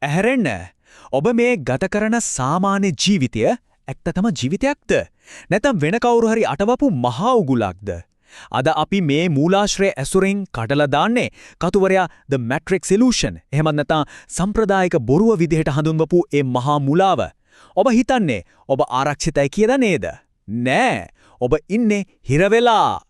ඇහැරෙන්න. ඔබ මේ ගත කරන සාමාන්‍ය ජීවිතය ඇත්තටම ජීවිතයක්ද? නැත්නම් වෙන කවුරු හරි අටවපු මහා උගුලක්ද? අද අපි මේ මූලාශ්‍රය ඇසුරෙන් කඩලා දාන්නේ කතුවරයා The Matrix Illusion. එහෙමත් නැත්නම් සම්ප්‍රදායික බොරුව විදිහට හඳුන්වපු ඒ මහා මුලාව. ඔබ හිතන්නේ ඔබ ආරක්ෂිතයි කියලා නේද? නෑ. ඔබ ඉන්නේ හිර වෙලා.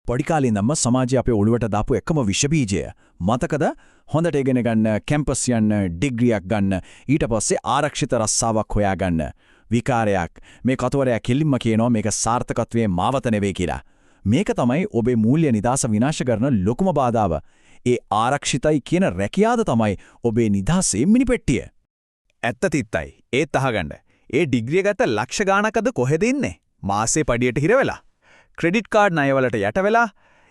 පොඩි කාලේ ඉඳන්ම සමාජය අපේ ඔළුවට දාපු එකම විෂ බීජය මතකද? හොඳට ඉගෙන ගන්න, කැම්පස් යන්න, ඩිග්‍රියක් ගන්න, ඊට පස්සේ ආරක්ෂිත රස්සාවක් හොයාගන්න. විකාරයක්. මේ කතවරයා කෙලින්ම කියනවා මේක සාර්ථකත්වයේ මාවත නෙවෙයි කියලා. මේක තමයි ඔබේ මූල්‍ය නිදාස විනාශ කරන ලොකුම බාධාව. ඒ ආරක්ෂිතයි කියන රැකියාව තමයි ඔබේ නිදාසේ මිනිපෙට්ටිය. ඇත්ත තිත්තයි. ඒත් අහගන්න. ඒ ඩිග්‍රිය ගත්ත ලක්ෂ ගාණක් අද කොහෙද ඉන්නේ? මාසේ පඩියට හිර වෙලා. ක්‍රෙඩිට් කාඩ් ණයවලට යට වෙලා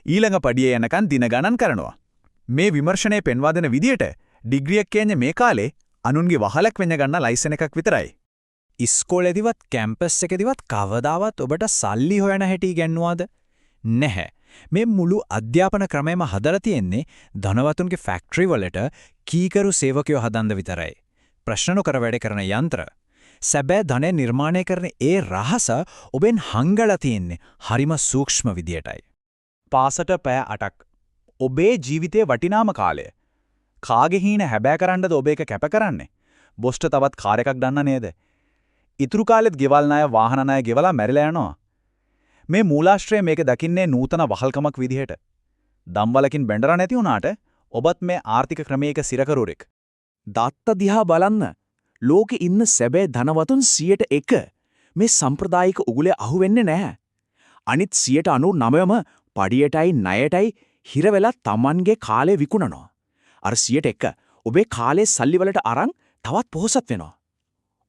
ඊළඟ පඩිය යනකන් දින ගණන් කරනවා. මේ විමර්ශනයේ පෙන්වා දෙන විදියට ඩිග්‍රියක් කියන්නේ මේ කාලේ අනුන්ගේ වහලක් වෙන්න ගන්න ලයිසන් එකක් විතරයි. ඉස්කෝලේදීවත් කැම්පස් එකේදීවත් කවදාවත් ඔබට සල්ලි හොයන හැටි ඉගෙනුවාද? නැහැ. මේ මුළු අධ්‍යාපන ක්‍රමයම හදලා තියෙන්නේ ධනවතුන්ගේ ෆැක්ටරි වලට කීකරු සේවකයෝ හදන්න විතරයි. ප්‍රශ්න නොකර වැඩ කරන යන්ත්‍ර. සැබෑ ධනය නිර්මාණය කරන ඒ රහස ඔබෙන් හංගලා තියෙන්නේ හරිම සූක්ෂම විදියටයි. පාසට පැය 8ක්. ඔබේ ජීවිතයේ වටිනාම කාලය. කාගේ හීන හැබෑ කරන්නද ඔබ එක කැප කරන්නේ? බොස්ට තවත් කාර් එකක් ගන්න නේද? ඉතුරු කාලෙත් ගෙවල් ණය වාහන ණය ගෙවලා මැරිලා යනවා. මේ මූලාශ්‍රය මේක දකින්නේ නූතන වහල්කමක් විදිහට. දම්වලකින් බැඳලා නැති වුණාට ඔබත් මේ ආර්ථික ක්‍රමයක සිරකරුවෙක්. දත්ත දිහා බලන්න. ලෝකෙ ඉන්න සැබෑ ධනවතුන් 101 මේ සම්ප්‍රදායික උගුලේ අහුවෙන්නේ නැහැ. අනිත් 99ම පඩියටයි ණයටයි හිර වෙලා Tamanගේ කාලේ විකුණනවා. අර 101 ඔබේ කාලේ සල්ලි වලට අරන් තවත් පොහොසත් වෙනවා.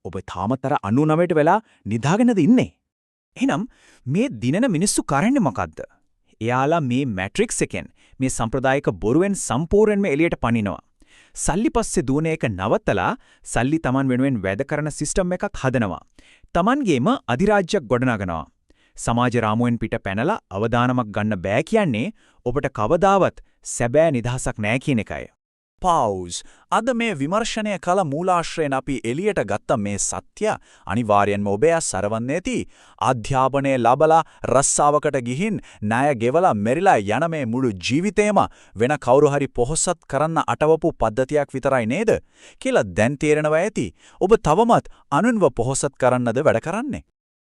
ඔබ තාමතර 99ට වෙලා නිදාගෙනද ඉන්නේ? එහෙනම් මේ දිනන මිනිස්සු කරන්නේ මොකද්ද? එයාලා මේ මැට්‍රික්ස් එකෙන් මේ සම්ප්‍රදායික බොරුවෙන් සම්පූර්ණයෙන්ම එළියට පනිනවා. සල්ලි පස්සේ දුවන එක නවත්තලා සල්ලි Taman වෙනුවෙන් වැඩ කරන සිස්ටම් එකක් හදනවා. Tamanගේම අධිරාජ්‍යයක් ගොඩනගනවා. සමාජ රාමුවෙන් පිට පැනලා අවදානමක් ගන්න බෑ කියන්නේ ඔබට කවදාවත් සැබෑ නිදහසක් නෑ කියන එකයි. පවුස්. අද මේ විමර්ශනය කළ මූලාශ්‍රයෙන් අපි එළියට ගත්ත මේ සත්‍ය අනිවාර්යෙන්ම ඔබේ සරවන්නේ ඇති. අධ්‍යාපනයේ ලබලා රස්සාවකට ගිහින් ණය ගෙවලා මෙරිලා යන මේ මුළු ජීවිතේම වෙන කවුරු හරි පොහොසත් කරන්න අටවපු පද්ධතියක් විතරයි නේද කියලා දැන් තේරෙනවා ඇති. ඔබ තවමත් අනුන්ව පොහොසත් කරන්නද වැඩ කරන්නේ?